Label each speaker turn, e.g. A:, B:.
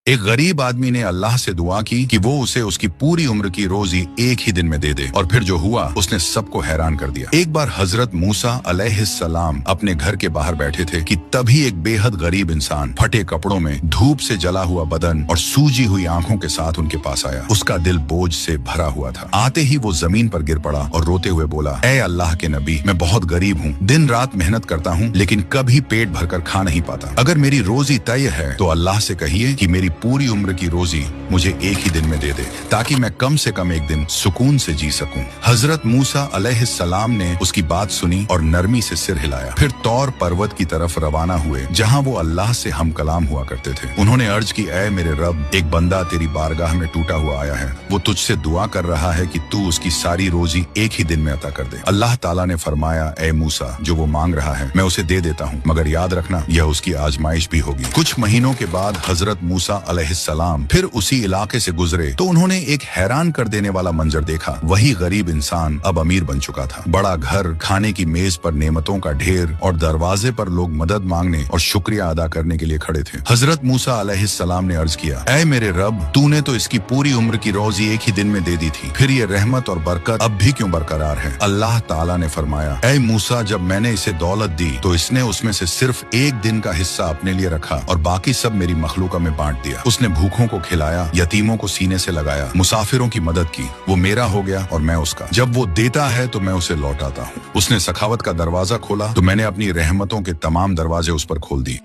A: एक गरीब आदमी ने अल्लाह से दुआ की कि वो उसे उसकी पूरी उम्र की रोजी एक ही दिन में दे दे, और फिर जो हुआ उसने सबको हैरान कर दिया। एक बार हजरत मूसा अलैहिस्सलाम अपने घर के बाहर बैठे थे कि तभी एक बेहद गरीब इंसान फटे कपड़ों में, धूप से जला हुआ बदन और सूजी हुई आंखों के साथ उनके पास आया। उसका दिल बोझ से भरा हुआ था। आते ही वो जमीन पर गिर पड़ा और रोते हुए बोला, ऐ अल्लाह के नबी, मैं बहुत गरीब हूँ, दिन रात मेहनत करता हूँ, लेकिन कभी पेट भरकर खा नहीं पाता। अगर मेरी रोजी तय है तो अल्लाह से कहिए कि मेरी पूरी उम्र की रोजी मुझे एक ही दिन में दे दे, ताकि मैं कम से कम एक दिन सुकून से जी सकूं। हजरत मूसा अलैहिस्सलाम ने उसकी बात सुनी और नरमी से सिर हिलाया। फिर तौर पर्वत की तरफ रवाना हुए, जहाँ वो अल्लाह से हम कलाम हुआ करते थे। उन्होंने अर्ज की, ऐ मेरे रब, एक बंदा तेरी बारगाह में टूटा हुआ आया है। वो तुझसे दुआ कर रहा है कि तू उसकी सारी रोजी एक ही दिन में अता कर दे। अल्लाह ताला ने फरमाया, ऐ मूसा, जो वो मांग रहा है मैं उसे दे देता हूँ, मगर याद रखना यह उसकी आजमाइश भी होगी। कुछ महीनों के बाद हजरत मूसा अलैहिस्सलाम फिर उसी इलाके से गुजरे तो उन्होंने एक हैरान कर देने वाला मंजर देखा। वही गरीब इंसान अब अमीर बन चुका था। बड़ा घर, खाने की मेज पर नेमतों का ढेर और दरवाजे पर लोग मदद मांगने और शुक्रिया अदा करने के लिए खड़े थे। हजरत मूसा अलैहिस्सलाम ने अर्ज किया, ऐ मेरे रब, तूने तो इसकी पूरी उम्र की रोजी एक ही दिन में दे दी थी, फिर ये रहमत और बरकत अब भी क्यों बरकरार है? अल्लाह ताला ने फरमाया, ऐ मूसा, जब मैंने इसे दौलत दी तो इसने उसमें से सिर्फ एक दिन का हिस्सा अपने लिए रखा और बाकी सब मेरी मखलूका में बांट दिया। उसने भूखों को खिलाया, यतीमों को सीने से लगाया, मुसाफिरों की मदद की। वो मेरा हो गया और मैं उसका। जब वो देता है तो मैं उसे लौटाता हूँ। उसने सखावत का दरवाजा खोला तो मैंने अपनी रहमतों के तमाम दरवाजे उस पर खोल दी।